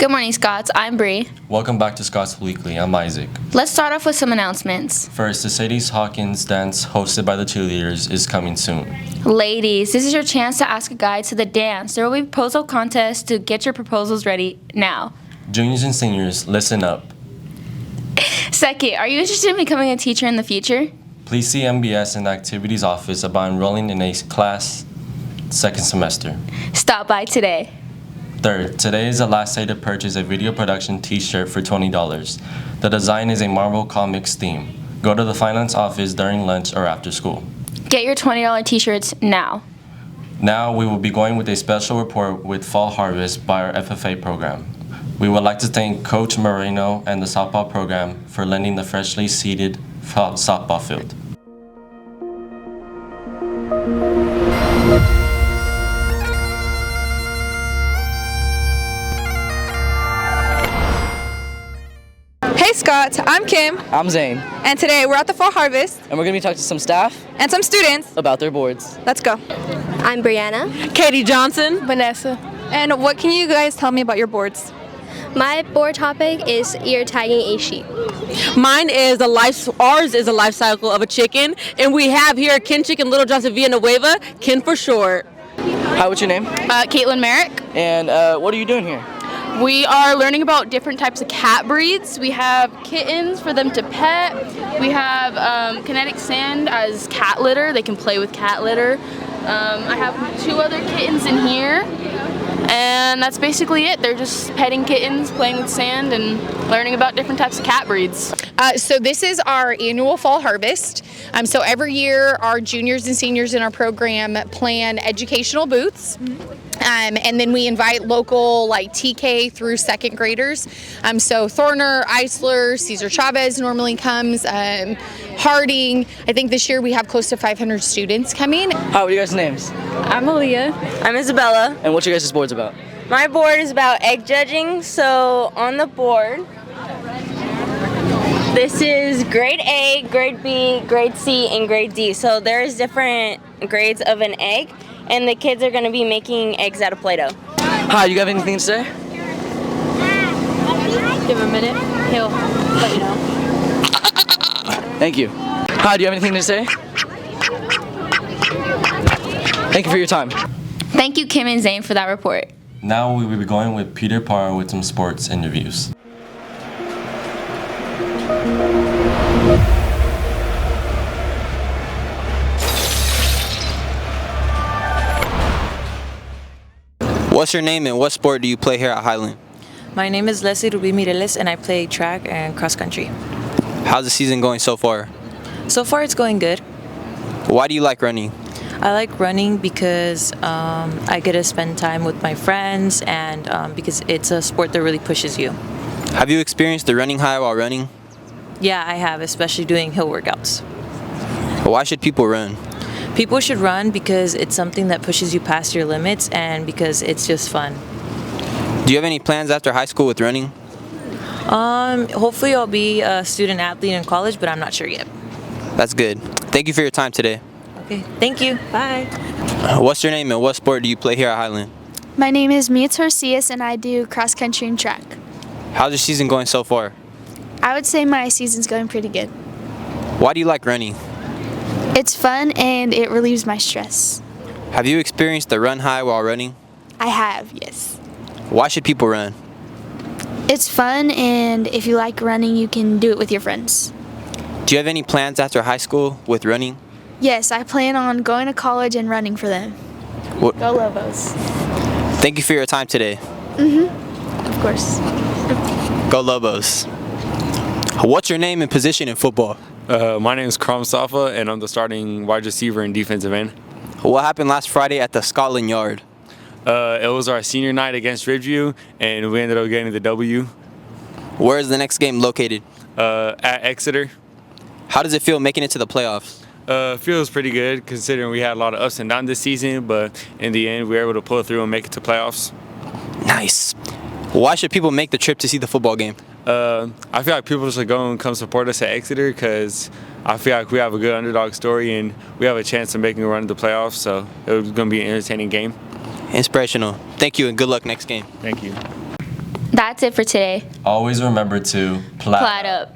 Good morning, Scots. I'm Bree. Welcome back to Scots Weekly. I'm Isaac. Let's start off with some announcements. First, the Sadie's Hawkins dance hosted by the cheerleaders is coming soon. Ladies, this is your chance to ask a guy to the dance. There will be a proposal contest to get your proposals ready now. Juniors and seniors, listen up. Second, are you interested in becoming a teacher in the future? Please see MBS in the activities office about enrolling in a class second semester. Stop by today. Third, today is the last day to purchase a video production t-shirt for $20. The design is a Marvel Comics theme. Go to the finance office during lunch or after school. Get your $20 t-shirts now. Now we will be going with a special report with Fall Harvest by our FFA program. We would like to thank Coach Moreno and the softball program for lending the freshly seeded softball field. Hey Scott, I'm Kim. I'm Zane. And today we're at the Fall Harvest. And we're going to be talking to some staff and some students about their boards. Let's go. I'm Brianna. Katie Johnson. Vanessa. And what can you guys tell me about your boards? My board topic is ear tagging a sheep. Mine is ours is a life cycle of a chicken. And we have here Ken Chicken Little Johnson Villanueva, Ken for short. Hi, what's your name? Caitlin Merrick. And what are you doing here? We are learning about different types of cat breeds. We have kittens for them to pet. We have kinetic sand as cat litter. They can play with cat litter. I have 2 other kittens in here. And that's basically it. They're just petting kittens, playing with sand, and learning about different types of cat breeds. So this is our annual Fall Harvest. So every year our juniors and seniors in our program plan educational booths. And then we invite local TK through second graders. So Thorner, Eisler, Cesar Chavez normally comes, Harding. I think this year we have close to 500 students coming. Hi, what are you guys' names? I'm Aaliyah. I'm Isabella. And what's your guys' boards about? My board is about egg judging. So on the board, this is grade A, grade B, grade C, and grade D. So there's different grades of an egg, and the kids are going to be making eggs out of Play-Doh. Hi, you have anything to say? Give him a minute. He'll let you know. Thank you. Hi, do you have anything to say? Thank you for your time. Thank you, Kim and Zane, for that report. Now we will be going with Peter Parr with some sports interviews. What's your name and what sport do you play here at Highland? My name is Leslie Ruby Mireles and I play track and cross country. How's the season going so far? So far it's going good. Why do you like running? I like running because I get to spend time with my friends and because it's a sport that really pushes you. Have you experienced the running high while running? Yeah, I have, especially doing hill workouts. Why should people run? People should run because it's something that pushes you past your limits and because it's just fun. Do you have any plans after high school with running? Hopefully I'll be a student athlete in college, but I'm not sure yet. That's good. Thank you for your time today. Okay, thank you. Bye. What's your name and what sport do you play here at Highland? My name is Mia Torcias and I do cross country and track. How's your season going so far? I would say my season's going pretty good. Why do you like running? It's fun and it relieves my stress. Have you experienced the run high while running? I have, yes. Why should people run? It's fun and if you like running, you can do it with your friends. Do you have any plans after high school with running? Yes, I plan on going to college and running for them. What? Go Lobos. Thank you for your time today. Of course. Go Lobos. What's your name and position in football? My name is Kram Safa, and I'm the starting wide receiver and defensive end. What happened last Friday at the Scotland Yard? It was our senior night against Ridgeview, and we ended up getting the W. Where is the next game located? At Exeter. How does it feel making it to the playoffs? Feels pretty good considering we had a lot of ups and downs this season, but in the end we were able to pull through and make it to playoffs. Nice. Why should people make the trip to see the football game? I feel like people should go and come support us at Exeter because I feel like we have a good underdog story and we have a chance of making a run to the playoffs, so it's going to be an entertaining game. Inspirational. Thank you and good luck next game. Thank you. That's it for today. Always remember to Plat up.